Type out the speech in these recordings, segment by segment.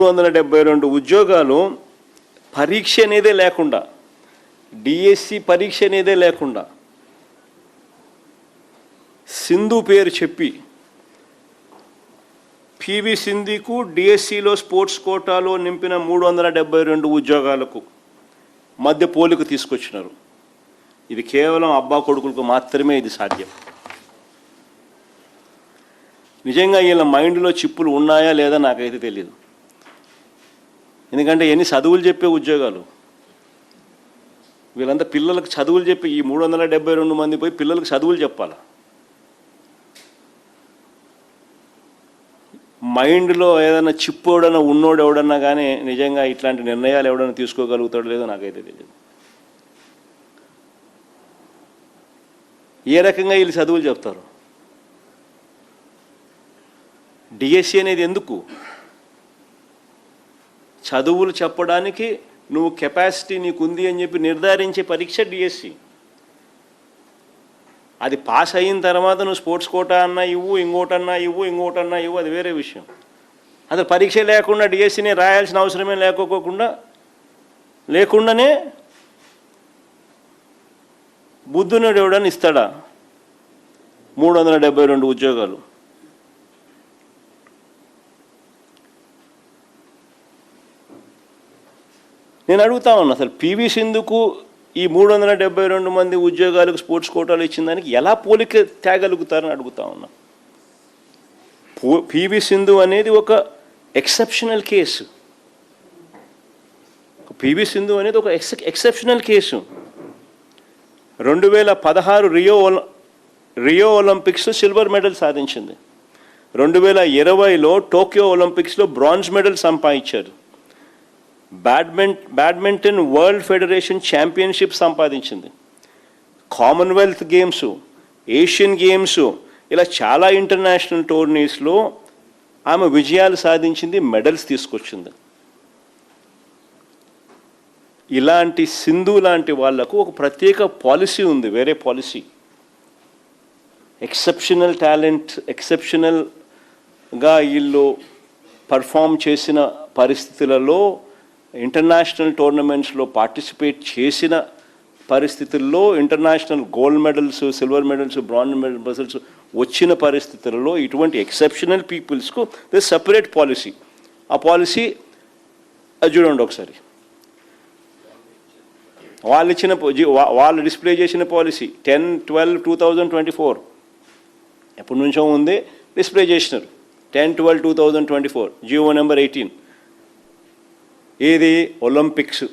372 ఉద్యోగాలు పరీక్ష అనేదే లేకుండా, డిఎస్సి పరీక్ష అనేదే లేకుండా సింధు పేరు చెప్పి పివి సింధుకు డిఎస్సిలో స్పోర్ట్స్ కోటాలో నింపిన 372 ఉద్యోగాలకు మధ్య పోలిక తీసుకొచ్చినారు. ఇది కేవలం అబ్బా కొడుకులకు మాత్రమే ఇది సాధ్యం. నిజంగా వీళ్ళ మైండ్లో చిప్పులు ఉన్నాయా లేదా నాకైతే తెలియదు. ఎందుకంటే ఎన్ని చదువులు చెప్పే ఉద్యోగాలు, వీళ్ళంతా పిల్లలకు చదువులు చెప్పి ఈ 372 మంది పోయి పిల్లలకు చదువులు చెప్పాలి. మైండ్లో ఏదైనా చిప్పు ఎవడన్నా ఉన్నోడు ఎవడన్నా కానీ నిజంగా ఇట్లాంటి నిర్ణయాలు ఎవడన్నా తీసుకోగలుగుతాడో లేదో నాకైతే తెలియదు. ఏ రకంగా వీళ్ళు చదువులు చెప్తారు? డిఎస్సి అనేది ఎందుకు? చదువులు చెప్పడానికి నువ్వు కెపాసిటీ నీకుంది అని చెప్పి నిర్ధారించే పరీక్ష డిఎస్సి. అది పాస్ అయిన తర్వాత నువ్వు స్పోర్ట్స్ కోటా అన్నా ఇవ్వు, ఇంకోటన్నా ఇవ్వు, అది వేరే విషయం. అది పరీక్ష లేకుండా డిఎస్సిని రాయాల్సిన అవసరమే లేకుండానే బుద్ధునుడు ఎవడని ఇస్తాడా 372 ఉద్యోగాలు? నేను అడుగుతా ఉన్నా, అసలు పివి సింధుకు ఈ 372 మంది ఉద్యోగాలకు స్పోర్ట్స్ కోటాలు ఇచ్చిన దానికి ఎలా పోలిక తేగలుగుతారని అడుగుతా ఉన్నా. పివి సింధు అనేది ఒక ఎక్సెప్షనల్ కేసు. పివి సింధు అనేది ఒక exceptional case. 2016 Rio Olympics silver medal సాధించింది. 2020లో టోక్యో ఒలింపిక్స్లో బ్రాంజ్ మెడల్ సంపాదించారు. బ్యాడ్మింటన్ వరల్డ్ ఫెడరేషన్ ఛాంపియన్షిప్ సంపాదించింది. కామన్వెల్త్ గేమ్స్, ఏషియన్ గేమ్స్, ఇలా చాలా ఇంటర్నేషనల్ టోర్నీస్లో ఆమె విజయాలు సాధించింది, మెడల్స్ తీసుకొచ్చింది. ఇలాంటి సింధు లాంటి వాళ్లకు ఒక ప్రత్యేక పాలసీ ఉంది, వేరే పాలసీ. ఎక్సెప్షనల్ టాలెంట్, ఎక్సెప్షనల్గా వీళ్ళు పర్ఫామ్ చేసిన పరిస్థితులలో, ఇంటర్నేషనల్ టోర్నమెంట్స్లో పార్టిసిపేట్ చేసిన పరిస్థితుల్లో, international gold medals, silver medals, bronze medals వచ్చిన పరిస్థితులలో ఇటువంటి ఎక్సెప్షనల్ పీపుల్స్కు దిస్ సపరేట్ పాలసీ. ఆ పాలసీ చూడండి ఒకసారి. వాళ్ళు డిస్ప్లే చేసిన పాలసీ 10/12/2024 ఎప్పటి నుంచో ఉంది, డిస్ప్లే చేసినారు. 10/12/2024 జియో నెంబర్ 18. ఏది? Olympics.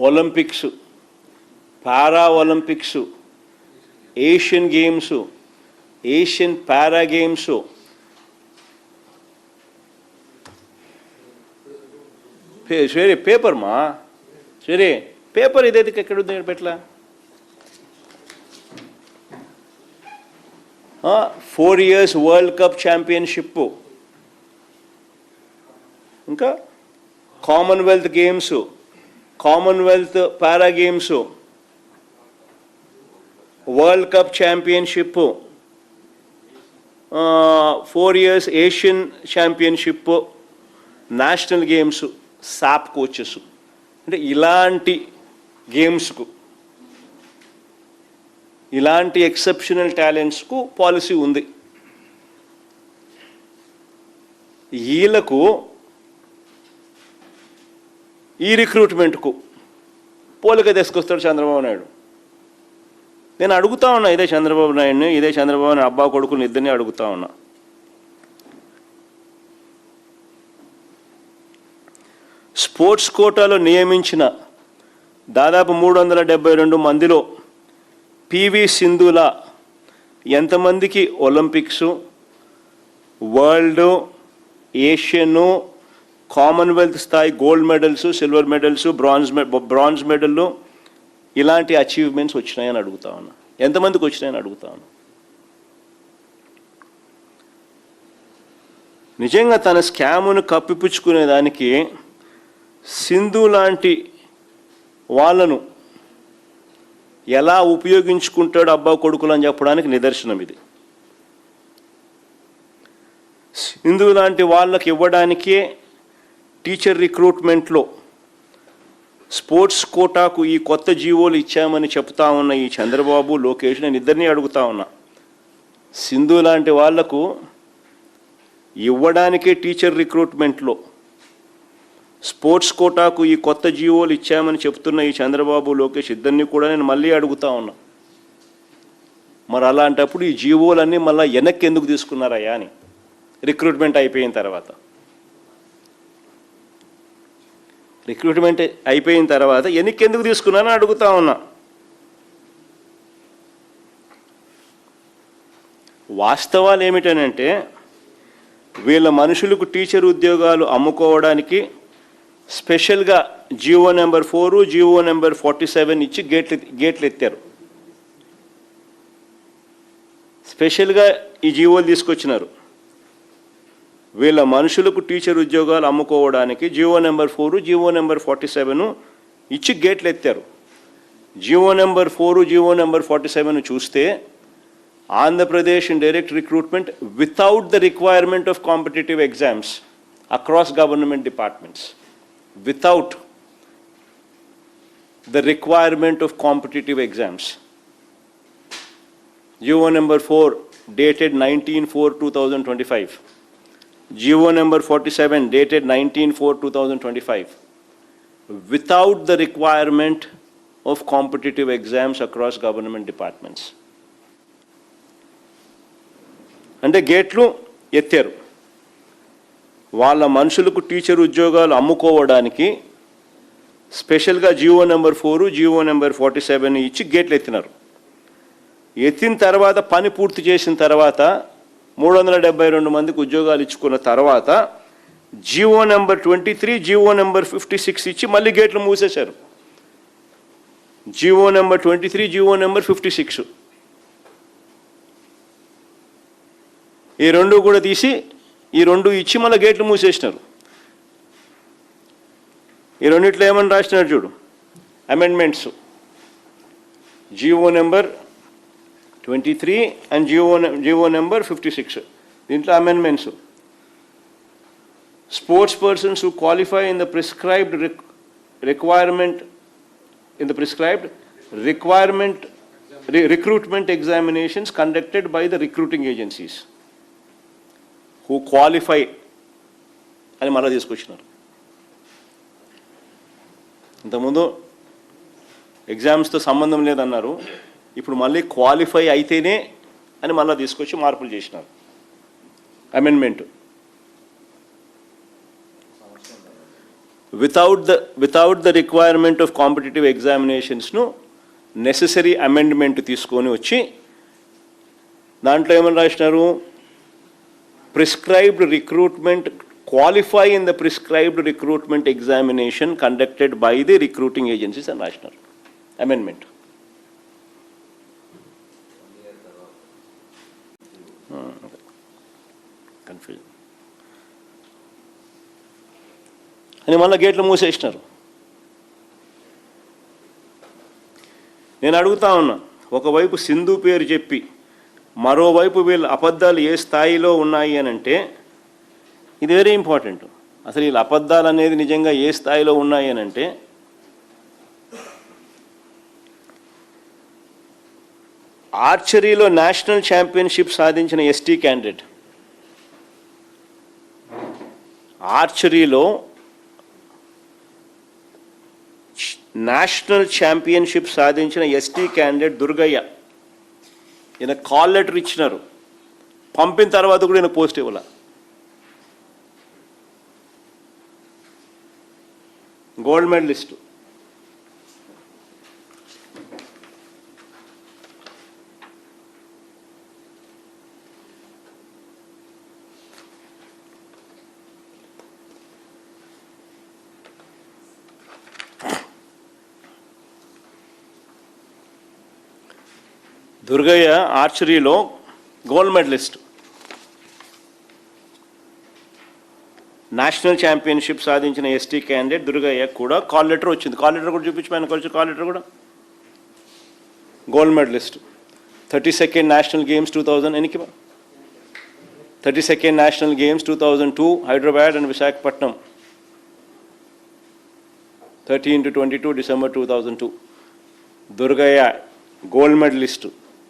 Olympics, para Olympics, Asian games, Asian para games, సరే పేపర్ మా సరే పేపర్ ఇదేది ఎక్కడుంది పెట్ల 4 years వరల్డ్ కప్ ఛాంపియన్షిప్, ఇంకా Commonwealth games, Commonwealth para games, world cup championship, 4 years Asian championship, national games, SAAP coaches. అంటే ఇలాంటి గేమ్స్కు, ఇలాంటి ఎక్సెప్షనల్ టాలెంట్స్కు పాలసీ ఉంది. వీళ్ళకు ఈ రిక్రూట్మెంట్కు పోలిక తీసుకొస్తాడు చంద్రబాబు నాయుడు. నేను అడుగుతా ఉన్నా, ఇదే చంద్రబాబు నాయుడు అబ్బా కొడుకుని ఇద్దరిని అడుగుతా ఉన్నా. స్పోర్ట్స్ కోటాలో నియమించిన దాదాపు 372 మందిలో పివి సింధుల ఎంతమందికి ఒలింపిక్స్, వరల్డ్, ఏషియను, కామన్వెల్త్ స్థాయి gold medals, silver medals, bronze మెడల్లు ఇలాంటి అచీవ్మెంట్స్ వచ్చినాయని అడుగుతా ఉన్నా. ఎంతమందికి వచ్చినాయని అడుగుతా ఉన్నా. నిజంగా తన స్కామును కప్పిపుచ్చుకునేదానికి సింధు లాంటి వాళ్ళను ఎలా ఉపయోగించుకుంటాడు అబ్బా కొడుకులు అని చెప్పడానికి నిదర్శనం ఇది. సింధు లాంటి వాళ్ళకి ఇవ్వడానికే టీచర్ రిక్రూట్మెంట్లో స్పోర్ట్స్ కోటాకు ఈ కొత్త జీవోలు ఇచ్చామని చెప్తా ఉన్న ఈ చంద్రబాబు, లోకేష్, నేను ఇద్దరినీ అడుగుతా ఉన్నా, సింధు లాంటి వాళ్లకు ఇవ్వడానికే టీచర్ రిక్రూట్మెంట్లో స్పోర్ట్స్ కోటాకు ఈ కొత్త జీవోలు ఇచ్చామని చెప్తున్న ఈ చంద్రబాబు, లోకేష్ ఇద్దరిని కూడా నేను మళ్ళీ అడుగుతా ఉన్నా, మరి అలాంటప్పుడు ఈ జీవోలన్నీ మళ్ళీ వెనక్కి ఎందుకు తీసుకున్నారయ్యా అని రిక్రూట్మెంట్ అయిపోయిన తర్వాత. రిక్రూట్మెంట్ అయిపోయిన తర్వాత వెనక్కి ఎందుకు తీసుకున్నారని అడుగుతా ఉన్నా. వాస్తవాలు ఏమిటనంటే వీళ్ళ మనుషులకు టీచర్ ఉద్యోగాలు అమ్ముకోవడానికి స్పెషల్గా జీవో నెంబర్ 4, జీవో నెంబర్ 47 ఇచ్చి గేట్లు ఎత్తారు. స్పెషల్గా ఈ జీవోలు తీసుకొచ్చినారు. వీళ్ళ మనుషులకు టీచర్ ఉద్యోగాలు అమ్ముకోవడానికి జీవో నెంబర్ 4, జీవో నెంబర్ 47 ఇచ్చి గేట్లు ఎత్తారు. జీవో నెంబర్ 4, జీవో నెంబర్ 47 చూస్తే Andhra Pradesh in direct recruitment without the requirement of competitive exams across government departments, without the requirement of competitive exams. GO number 4 dated 19/4/2025. GO number 47 dated 19/4/2025. Without the requirement of competitive exams across government departments. అంటే గేట్లు ఎత్తారు. వాళ్ళ మనుషులకు teacher ఉద్యోగాలు అమ్ముకోవడానికి స్పెషల్గా GO number 4, GO number 47 ఇచ్చి గేట్లు ఎత్తినారు. ఎత్తిన తర్వాత పని పూర్తి చేసిన తర్వాత 372 మందికి ఉద్యోగాలు ఇచ్చుకున్న తర్వాత జీవో నెంబర్ 23, జీవో నెంబర్ 56 ఇచ్చి మళ్ళీ గేట్లు మూసేశారు. జీవో నెంబర్ 23, జీవో నెంబర్ 56 ఈ రెండు కూడా తీసి ఈ రెండు ఇచ్చి మళ్ళీ గేట్లు మూసేసినారు. ఈ రెండిట్లో ఏమని రాసినారు చూడు, amendments. GO number 23 and GO number 56 దీంట్లో amendments. Sports persons who qualify in the prescribed recruitment examinations conducted by the recruiting agencies who qualify అని మళ్ళీ తీసుకొచ్చినారు. ఇంతకుముందు ఎగ్జామ్స్తో సంబంధం లేదన్నారు, ఇప్పుడు మళ్ళీ క్వాలిఫై అయితేనే అని మళ్ళీ తీసుకొచ్చి మార్పులు చేసినారు. Amendment without the requirement of competitive ఎగ్జామినేషన్స్ను నెసెసరీ అమెండ్మెంట్ తీసుకొని వచ్చి దాంట్లో ఏమని రాసినారు, prescribed recruitment, qualify in the prescribed recruitment examination conducted by the recruiting agencies and national amendment. Confusion. అని మళ్ళీ గేట్లు మూసేసినారు. నేను అడుగుతా ఉన్నా, ఒకవైపు సింధు పేరు చెప్పి మరోవైపు వీళ్ళ అబద్ధాలు ఏ స్థాయిలో ఉన్నాయి అని అంటే ఇది వెరీ ఇంపార్టెంట్. అసలు వీళ్ళ అబద్ధాలు అనేది నిజంగా ఏ స్థాయిలో ఉన్నాయి అని అంటే ఆర్చరీలో నేషనల్ ఛాంపియన్షిప్ సాధించిన ఎస్టీ క్యాండిడేట్, ఆర్చరీలో నేషనల్ ఛాంపియన్షిప్ సాధించిన ఎస్టీ క్యాండిడేట్ దుర్గయ్య, ఈయన కాల్ లెటర్ ఇచ్చినారు, పంపిన తర్వాత కూడా ఈయన పోస్ట్ ఇవ్వాల. Gold medalist. దుర్గయ్య ఆర్చరీలో గోల్డ్ మెడలిస్ట్. నేషనల్ ఛాంపియన్షిప్ సాధించిన ఎస్టీ క్యాండిడేట్ దుర్గయ్య కూడా కాల్ లెటర్ వచ్చింది. కాల్ లెటర్ కూడా చూపించి ఆయనకు వచ్చి కాల్ లెటర్ కూడా gold medalist 32nd national games 2000 ఎనికి 32nd national games 2002 Hyderabad and Visakhapatnam 13 to 22 December 2002 Durgayya gold medalist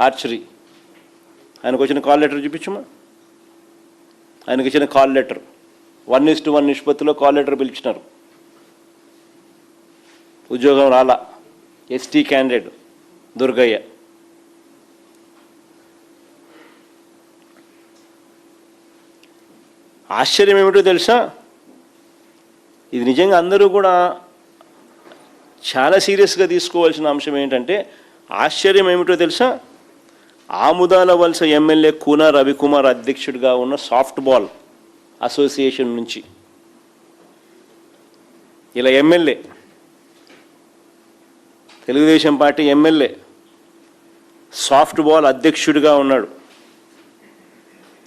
archery. ఆయనకు వచ్చిన కాల్ లెటర్ చూపించమ్మా. ఆయనకు ఇచ్చిన కాల్ లెటర్ 1:1 నిష్పత్తిలో కాల్ లెటర్ పిలిచినారు. ఉద్యోగం రాలా. ST candidate Durgaiah. ఆశ్చర్యం ఏమిటో తెలుసా, ఇది నిజంగా అందరూ కూడా చాలా సీరియస్గా తీసుకోవాల్సిన అంశం ఏంటంటే, ఆశ్చర్యం ఏమిటో తెలుసా, ఆముదాల వలస ఎమ్మెల్యే కూన రవికుమార్ అధ్యక్షుడిగా ఉన్న సాఫ్ట్ బాల్ అసోసియేషన్ నుంచి ఇలా MLA, Telugu Desam party MLA soft ball అధ్యక్షుడిగా ఉన్నాడు,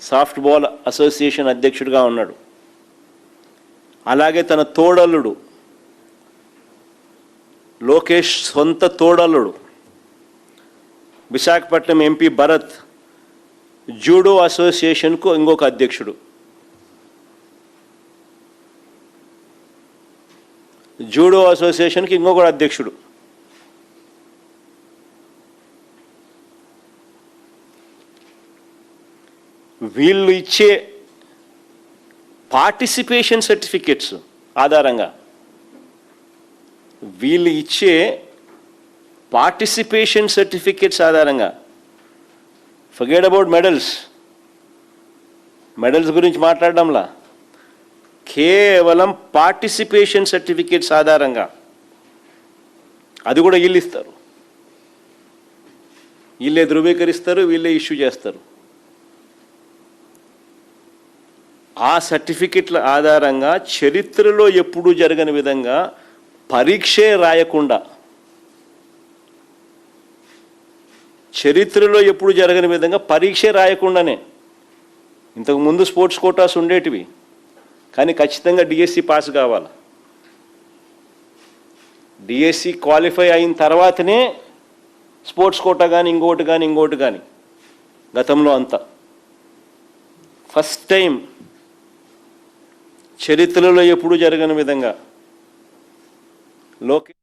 సాఫ్ట్ బాల్ అసోసియేషన్ అధ్యక్షుడిగా ఉన్నాడు. అలాగే తన తోడల్లుడు లోకేష్ సొంత తోడల్లుడు విశాఖపట్నం ఎంపీ భరత్ జూడో అసోసియేషన్కు ఇంకొక అధ్యక్షుడు. జూడో అసోసియేషన్కి ఇంకొక అధ్యక్షుడు. వీళ్ళు ఇచ్చే పార్టిసిపేషన్ సర్టిఫికెట్స్ ఆధారంగా, వీళ్ళు ఇచ్చే పార్టిసిపేషన్ సర్టిఫికెట్స్ ఆధారంగా, ఫర్గెట్ అబౌట్ మెడల్స్ గురించి మాట్లాడడంలా, కేవలం పార్టిసిపేషన్ సర్టిఫికెట్స్ ఆధారంగా, అది కూడా వీళ్ళు ఇస్తారు, వీళ్ళే ధృవీకరిస్తారు, వీళ్ళే ఇష్యూ చేస్తారు. ఆ సర్టిఫికెట్ల ఆధారంగా చరిత్రలో ఎప్పుడూ జరగని విధంగా పరీక్షే రాయకుండా, చరిత్రలో ఎప్పుడు జరగని విధంగా పరీక్షే రాయకుండానే, ఇంతకుముందు స్పోర్ట్స్ కోటాస్ ఉండేటివి, కానీ ఖచ్చితంగా డిఎస్సి పాస్ కావాలి. డిఎస్సి క్వాలిఫై అయిన తర్వాతనే స్పోర్ట్స్ కోటా కానీ ఇంకోటి కానీ గతంలో అంతా ఫస్ట్ టైం చరిత్రలో ఎప్పుడూ జరగని విధంగా లోకే